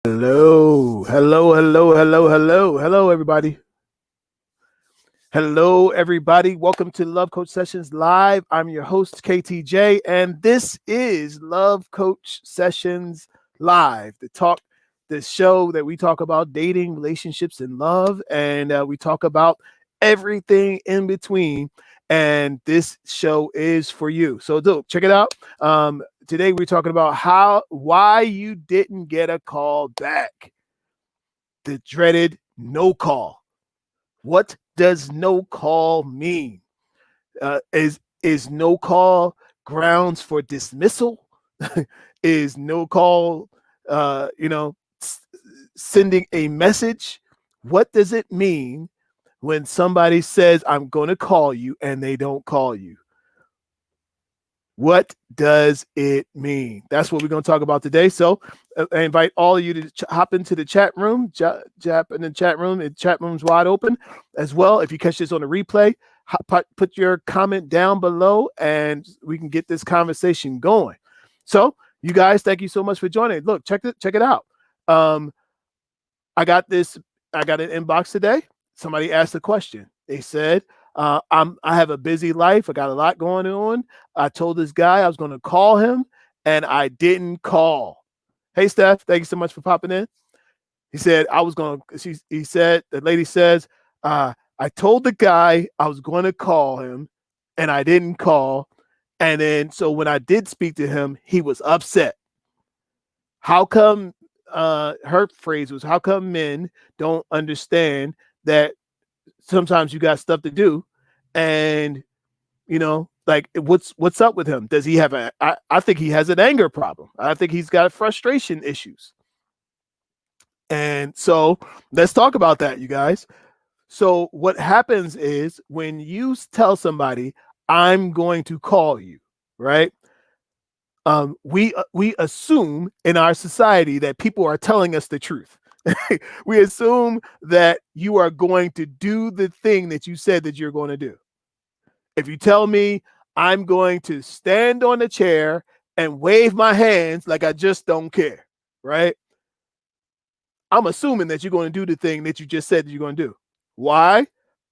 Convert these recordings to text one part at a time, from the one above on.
Hello, everybody. Hello, everybody. Welcome to Love Coach Sessions Live. I'm your host, KTJ, and this is Love Coach Sessions Live, the show that we talk about dating, relationships, and love, and we talk about everything in between. And this show is for you. So, check it out. Today, we're talking about why you didn't get a call back, the dreaded no call. What does no call mean? Is no call grounds for dismissal? Is no call, sending a message? What does it mean when somebody says, I'm going to call you and they don't call you? What does it mean? That's what we're going to talk about today. So I invite all of you to hop into the chat room, jump in the chat room. The chat room's wide open as well. If you catch this on a replay, put your comment down below and we can get this conversation going. So you guys, thank you so much for joining. Look, check it out. I got an inbox today. Somebody asked a question. They said, I have a busy life. I got a lot going on. I told this guy I was going to call him and I didn't call. Hey, Steph, thank you so much for popping in. He said, the lady says, I told the guy I was going to call him and I didn't call. And then, so when I did speak to him, he was upset. How come, her phrase was, how come men don't understand that sometimes you got stuff to do, and like what's up with him? Does he have I think he has an anger problem. I think he's got frustration issues. And so let's talk about that, you guys. So what happens is when you tell somebody, I'm going to call you, right? We assume in our society that people are telling us the truth. We assume that you are going to do the thing that you said that you're going to do. If you tell me I'm going to stand on a chair and wave my hands like I just don't care, right? I'm assuming that you're going to do the thing that you just said that you're going to do. Why?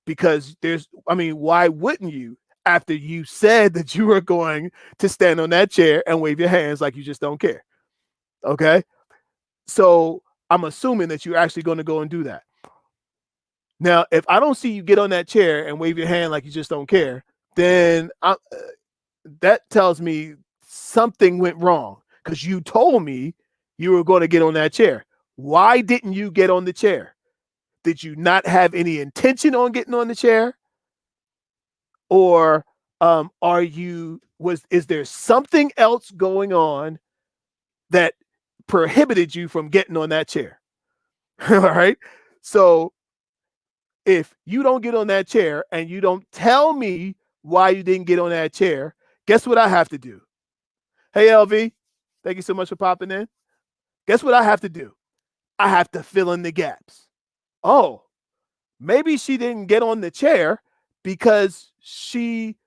Because why wouldn't you, after you said that you were going to stand on that chair and wave your hands like you just don't care? Okay. So I'm assuming that you're actually going to go and do that. Now, if I don't see you get on that chair and wave your hand like you just don't care, then that tells me something went wrong, because you told me you were going to get on that chair. Why didn't you get on the chair? Did you not have any intention on getting on the chair? Or is there something else going on that prohibited you from getting on that chair? All right. So if you don't get on that chair and you don't tell me why you didn't get on that chair, guess what I have to do? Hey, LV, thank you so much for popping in. Guess what I have to do? I have to fill in the gaps. Oh, maybe she didn't get on the chair because she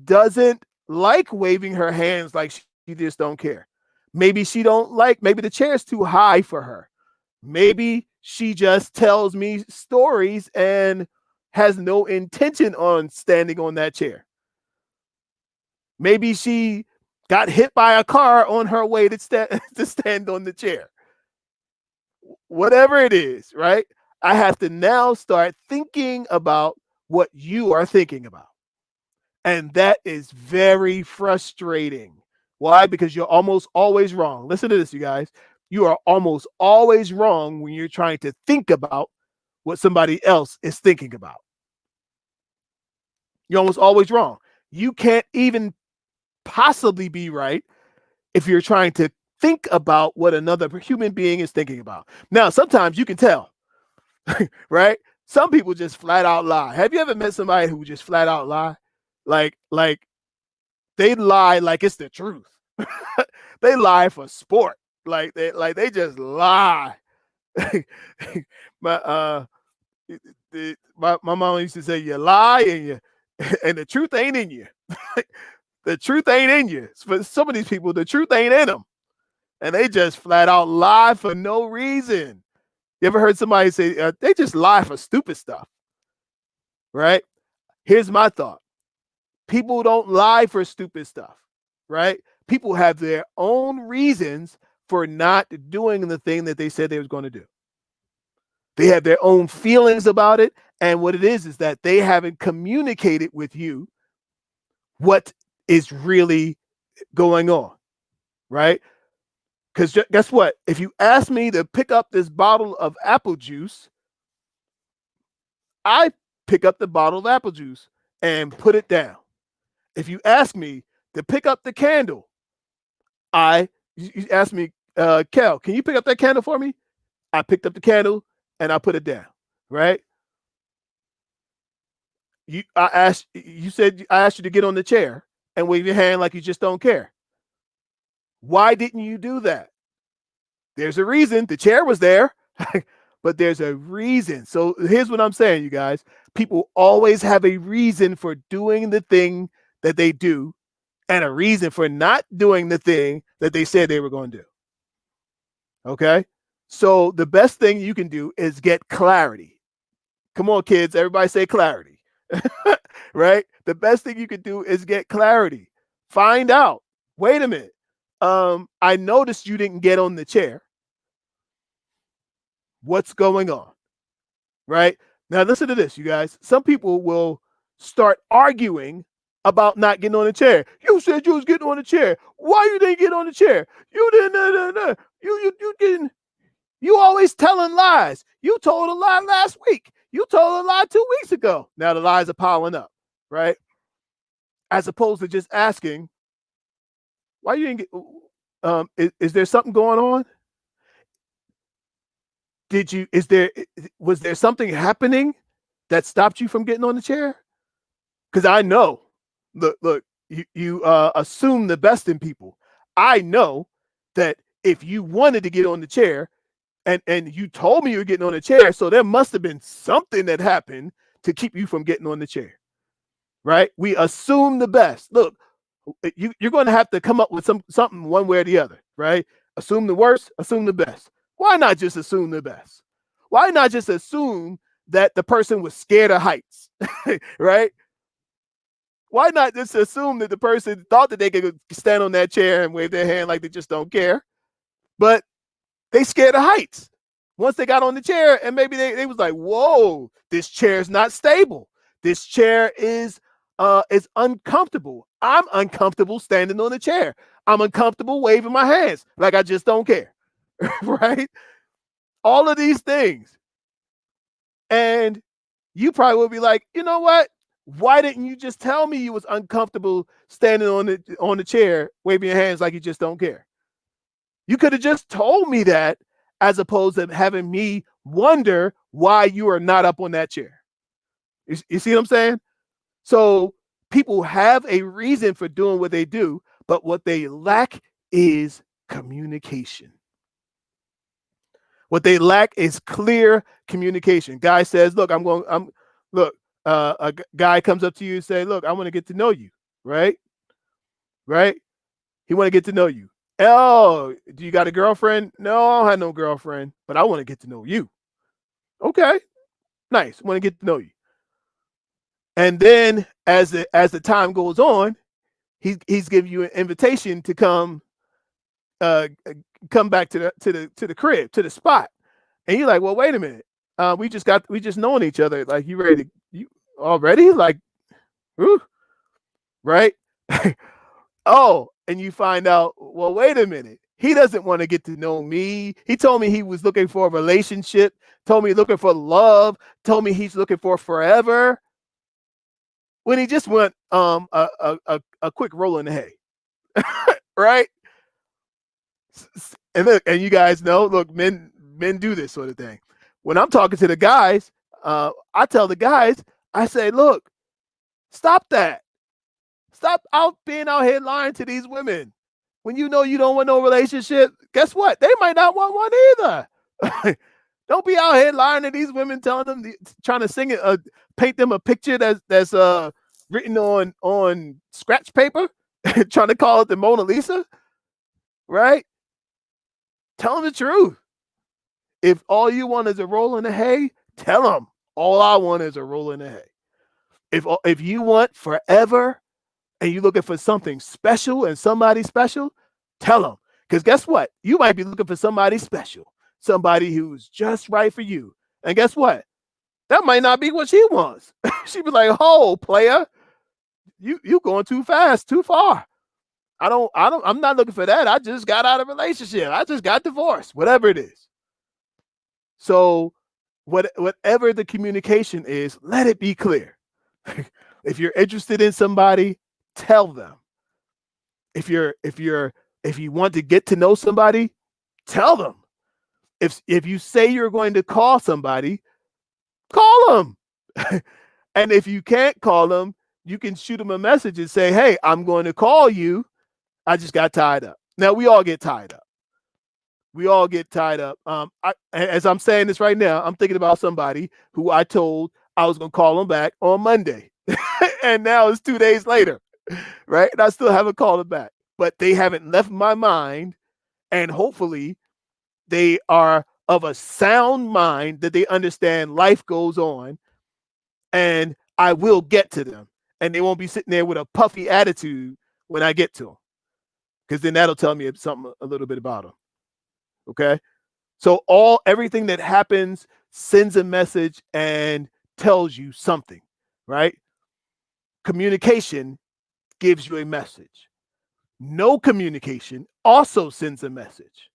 doesn't like waving her hands like she just don't care. Maybe maybe the chair is too high for her. Maybe she just tells me stories and has no intention on standing on that chair. Maybe she got hit by a car on her way to stand on the chair. Whatever it is, right? I have to now start thinking about what you are thinking about. And that is very frustrating. Why? Because you're almost always wrong. Listen to this, you guys. You are almost always wrong when you're trying to think about what somebody else is thinking about. You're almost always wrong. You can't even possibly be right if you're trying to think about what another human being is thinking about. Now, sometimes you can tell, right? Some people just flat out lie. Have you ever met somebody who just flat out lie? Like they lie like it's the truth. They lie for sport. They just lie. my mom used to say, you lie and the truth ain't in you. The truth ain't in you. For some of these people, the truth ain't in them. and they just flat out lie for no reason. You ever heard somebody say they just lie for stupid stuff, right? Here's my thought. People don't lie for stupid stuff, right? People have their own reasons for not doing the thing that they said they was going to do. They have their own feelings about it. And what it is that they haven't communicated with you what is really going on, right? Because guess what? If you ask me to pick up this bottle of apple juice, I pick up the bottle of apple juice and put it down. If you ask me to pick up the candle, you ask me, Kel, can you pick up that candle for me? I picked up the candle and I put it down, right? I asked you to get on the chair and wave your hand like you just don't care. Why didn't you do that? There's a reason. The chair was there, but there's a reason. So here's what I'm saying, you guys. People always have a reason for doing the thing that they do and a reason for not doing the thing that they said they were going to do. Okay? So the best thing you can do is get clarity. Come on, kids. Everybody say clarity. Right? The best thing you can do is get clarity. Find out. Wait a minute. I noticed you didn't get on the chair. What's going on? Right? Now listen to this, you guys. Some people will start arguing about not getting on the chair. You said you was getting on the chair. Why you didn't get on the chair? You didn't. You didn't. You always telling lies. You told a lie last week. You told a lie 2 weeks ago. Now the lies are piling up, right? As opposed to just asking, why you didn't get? Is there something going on? Was there something happening that stopped you from getting on the chair? Because I know, look, you assume the best in people. I know that if you wanted to get on the chair and you told me you were getting on the chair, so there must have been something that happened to keep you from getting on the chair, right? We assume the best. Look, you're going to have to come up with something one way or the other, right? Assume the worst, assume the best. Why not just assume the best? Why not just assume that the person was scared of heights, right? Why not just assume that the person thought that they could stand on that chair and wave their hand like they just don't care, but they scared of heights. Once they got on the chair and maybe they was like, whoa, this chair is not stable. This chair is uncomfortable. I'm uncomfortable standing on the chair. I'm uncomfortable waving my hands like I just don't care. Right? All of these things. And you probably will be like, you know what? Why didn't you just tell me you was uncomfortable standing on the chair, waving your hands like you just don't care? You could have just told me that as opposed to having me wonder why you are not up on that chair. You see what I'm saying? So people have a reason for doing what they do, but what they lack is communication. What they lack is clear communication. Guy says, look, a guy comes up to you and say, look, I want to get to know you, right? Right? He want to get to know you. Oh, do you got a girlfriend? No, I don't have no girlfriend, but I want to get to know you. Okay, nice. I want to get to know you. And then as the time goes on, he's giving you an invitation to come back to the crib, to the spot. And you're like, well, wait a minute. We just knowing each other. Like, you ready to, you already? Like, ooh, right? Oh, and you find out, well, wait a minute. He doesn't want to get to know me. He told me he was looking for a relationship, told me looking for love, told me he's looking for forever. When he just want a quick roll in the hay. Right? And look, and you guys know, look, men do this sort of thing. When I'm talking to the guys, I tell the guys, I say, look, stop that. Stop being out here lying to these women. When you know you don't want no relationship, guess what? They might not want one either. Don't be out here lying to these women, telling them, trying to sing it, paint them a picture that's written on scratch paper, trying to call it the Mona Lisa, right? Tell them the truth. If all you want is a roll in the hay, tell them all I want is a roll in the hay. If you want forever and you're looking for something special and somebody special, tell them. Because guess what? You might be looking for somebody special, somebody who's just right for you. And guess what? That might not be what she wants. She'd be like, "Oh, player, you going too fast, too far. I'm not looking for that. I just got out of a relationship. I just got divorced, whatever it is." So whatever the communication is, let it be clear. If you're interested in somebody, tell them. If you want to get to know somebody, tell them. If you say you're going to call somebody, call them. And if you can't call them, you can shoot them a message and say, "Hey, I'm going to call you. I just got tied up." Now, we all get tied up. We all get tied up. As I'm saying this right now, I'm thinking about somebody who I told I was going to call them back on Monday. And now it's 2 days later, right? And I still haven't called them back. But they haven't left my mind. And hopefully they are of a sound mind that they understand life goes on. And I will get to them. And they won't be sitting there with a puffy attitude when I get to them. Because then that'll tell me something a little bit about them. Okay. So everything that happens sends a message and tells you something, right? Communication gives you a message. No communication also sends a message.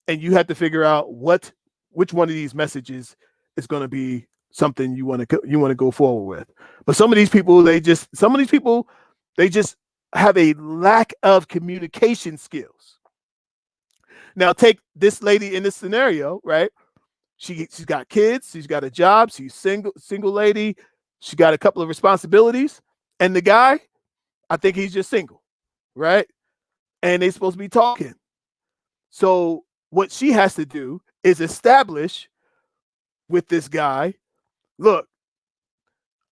And you have to figure out which one of these messages is going to be something you want to go forward with. But some of these people, they just have a lack of communication skills. Now, take this lady in this scenario, right? She's got kids, she's got a job, she's single lady, she got a couple of responsibilities, and the guy, I think he's just single, right? And they're supposed to be talking. So what she has to do is establish with this guy, look,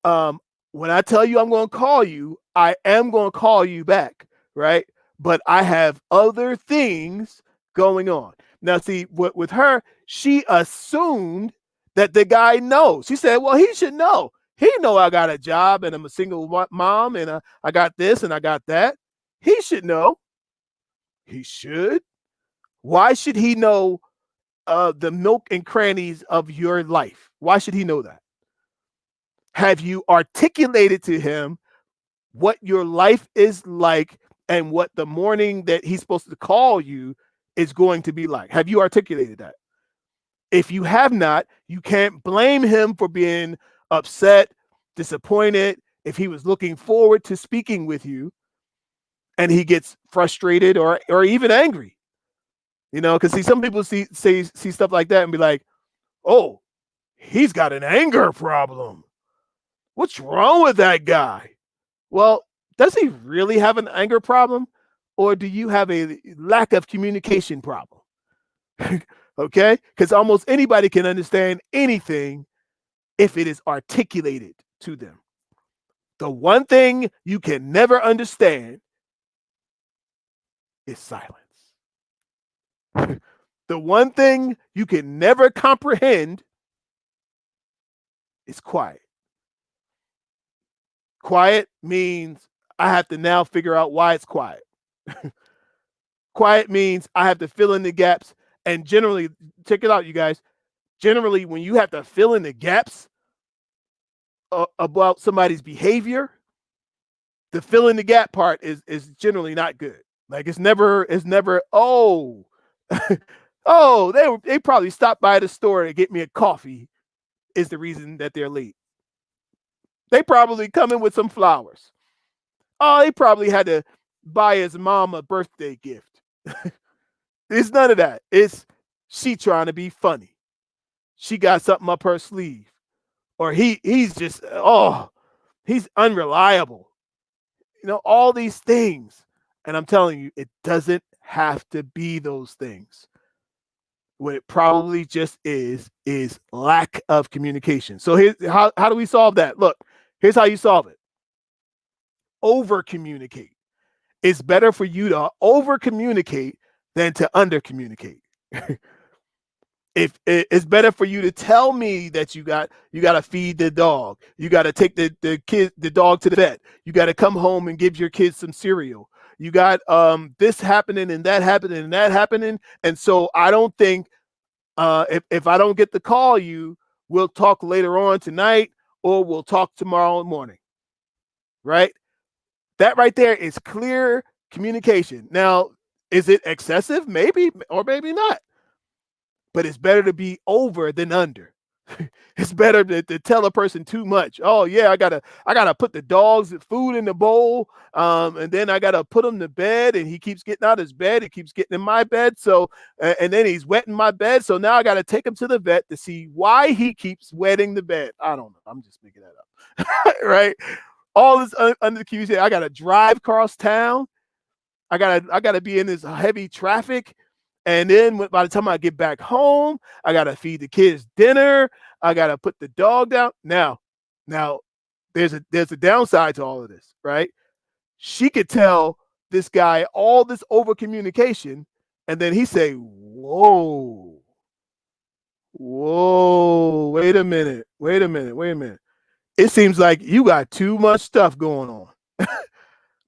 when I tell you I'm going to call you, I am going to call you back, right? But I have other things going on. Now, see, with her, she assumed that the guy knows. She said, well, he should know. He know I got a job and I'm a single mom and I got this and I got that. He should know. He should. Why should he know the nook and crannies of your life? Why should he know that? Have you articulated to him what your life is like and what the morning that he's supposed to call you is going to be like? Have you articulated that? If you have not, you can't blame him for being upset, disappointed, if he was looking forward to speaking with you and he gets frustrated or even angry. You know, because see, some people see stuff like that and be like, "Oh, he's got an anger problem. What's wrong with that guy?" Well, does he really have an anger problem? Or do you have a lack of communication problem? Okay? Because almost anybody can understand anything if it is articulated to them. The one thing you can never understand is silence. The one thing you can never comprehend is quiet. Quiet means I have to now figure out why it's quiet. Quiet means I have to fill in the gaps. And generally, check it out, you guys. Generally, when you have to fill in the gaps about somebody's behavior, the fill in the gap part is generally not good. Like it's never, oh, oh, they probably stopped by the store to get me a coffee is the reason that they're late. They probably come in with some flowers. Oh, he probably had to buy his mom a birthday gift. It's none of that. It's she trying to be funny. She got something up her sleeve. Or he's just, he's unreliable. You know, all these things. And I'm telling you, it doesn't have to be those things. What it probably just is lack of communication. So here's how do we solve that? Look, here's how you solve it. Over communicate. It's better for you to over communicate than to under communicate. If it's better for you to tell me that you got to feed the dog, you got to take the dog to the vet, you got to come home and give your kids some cereal, you got this happening and that happening and that happening, and so I don't think if I don't get to call you, we'll talk later on tonight or we'll talk tomorrow morning, right? That right there is clear communication. Now, is it excessive? Maybe, or maybe not. But it's better to be over than under. It's better to tell a person too much. Oh yeah, I gotta put the dog's food in the bowl, and then I gotta put him to bed, and he keeps getting out of his bed. He keeps getting in my bed, so and then he's wetting my bed. So now I gotta take him to the vet to see why he keeps wetting the bed. I don't know. I'm just making that up, right? All this under the QC. I gotta drive across town. I gotta be in this heavy traffic. And then by the time I get back home, I got to feed the kids dinner. I got to put the dog down. Now there's a downside to all of this, right? She could tell this guy all this over communication, and then he say, whoa, wait a minute. It seems like you got too much stuff going on.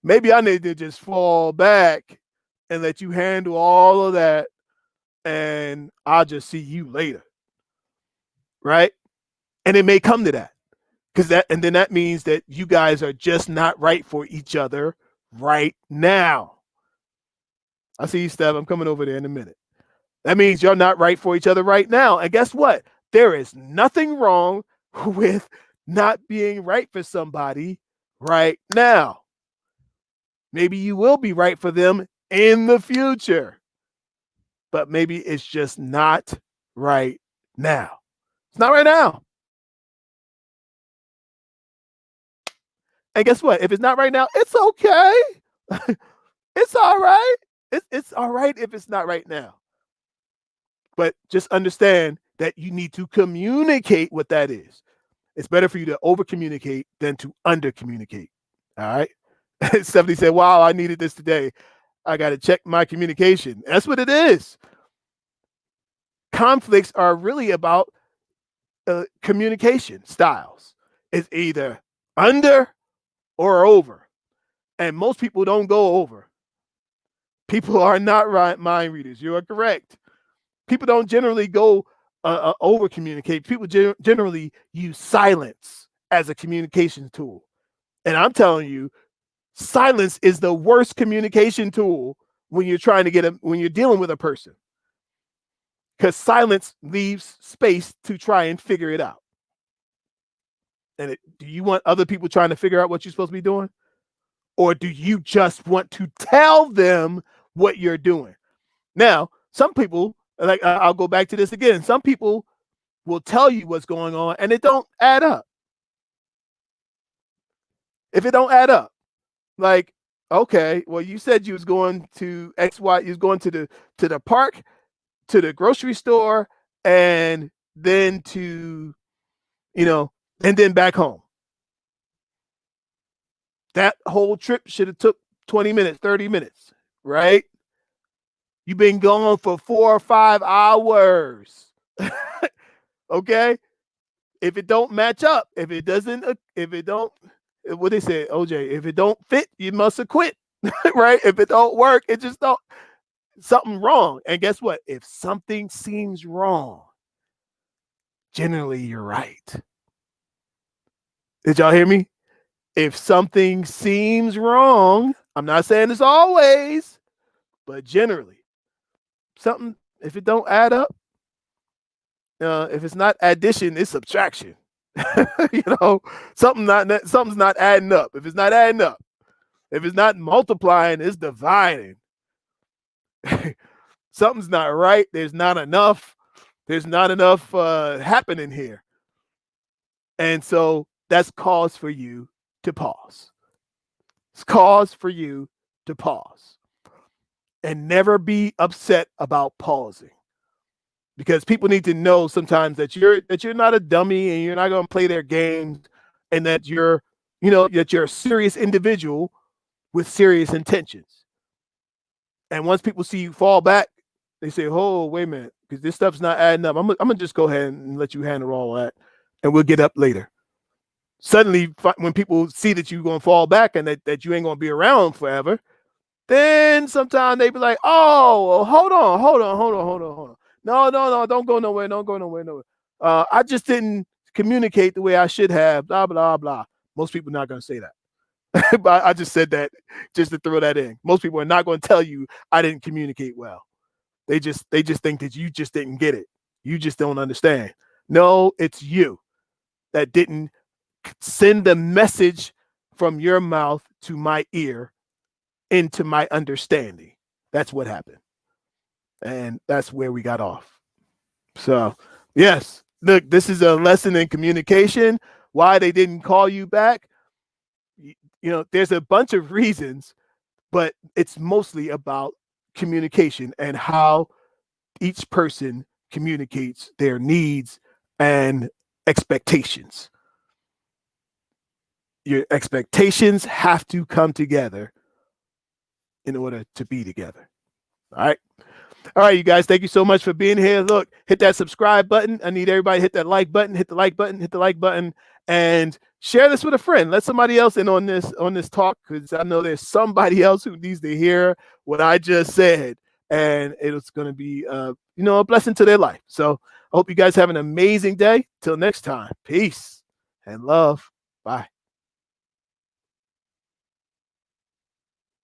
Maybe I need to just fall back and let you handle all of that, and I'll just see you later, right? And it may come to that, and then that means that you guys are just not right for each other right now. I see you, Steph. I'm coming over there in a minute. That means you're not right for each other right now. And guess what? There is nothing wrong with not being right for somebody right now. Maybe you will be right for them in the future, but maybe it's just not right now. It's not right now. And guess what? If it's not right now, it's okay. It's all right. It's all right if it's not right now. But just understand that you need to communicate what that is. It's better for you to over communicate than to under communicate. All right. Stephanie said, wow, I needed this today. I got to check my communication. That's what it is. Conflicts are really about communication styles. It's either under or over. And most people don't go over. People are not mind readers. You are correct. People don't generally go over communicate. People generally use silence as a communication tool. And I'm telling you, silence is the worst communication tool when you're trying to when you're dealing with a person, because silence leaves space to try and figure it out. And do you want other people trying to figure out what you're supposed to be doing? Or do you just want to tell them what you're doing? Now, some people, like I'll go back to this again. Some people will tell you what's going on and it don't add up. If it don't add up, like, okay, well, you said you was going to XY, you was going to the park, to the grocery store, and then to, and then back home. That whole trip should have took 20 minutes, 30 minutes, right? You've been gone for 4 or 5 hours. Okay? If it don't match up, if it don't, what they say, OJ, if it don't fit, you must have quit. Right? If it don't work, it just don't, something wrong. And guess what? If something seems wrong, generally you're right. Did y'all hear me? If something seems wrong, I'm not saying it's always, but generally, something, if it don't add up, if it's not addition, it's subtraction. Something's not adding up. If it's not adding up, if it's not multiplying, it's dividing. Something's not right. There's not enough happening here. And so that's cause for you to pause. It's cause for you to pause and never be upset about pausing, because people need to know sometimes that you're not a dummy and you're not going to play their games, and that you're a serious individual with serious intentions. And once people see you fall back, they say, oh, wait a minute, because this stuff's not adding up. I'm gonna just go ahead and let you handle all that, and we'll get up later. Suddenly, when people see that you're gonna fall back and that you ain't gonna be around forever, then sometimes they be like, oh, hold on. No, don't go nowhere. I just didn't communicate the way I should have, blah, blah, blah. Most people are not going to say that. But I just said that just to throw that in. Most people are not going to tell you I didn't communicate well. They just think that you just didn't get it. You just don't understand. No, it's you that didn't send the message from your mouth to my ear into my understanding. That's what happened. And that's where we got off. So, yes, look, this is a lesson in communication. Why they didn't call you back. There's a bunch of reasons, but it's mostly about communication and how each person communicates their needs and expectations. Your expectations have to come together in order to be together. All right, you guys, thank you so much for being here. Look, hit that subscribe button. I need everybody to hit that like button, hit the like button, and share this with a friend. Let somebody else in on this talk, because I know there's somebody else who needs to hear what I just said, and it's going to be a blessing to their life. So I hope you guys have an amazing day. Till next time, peace and love. Bye.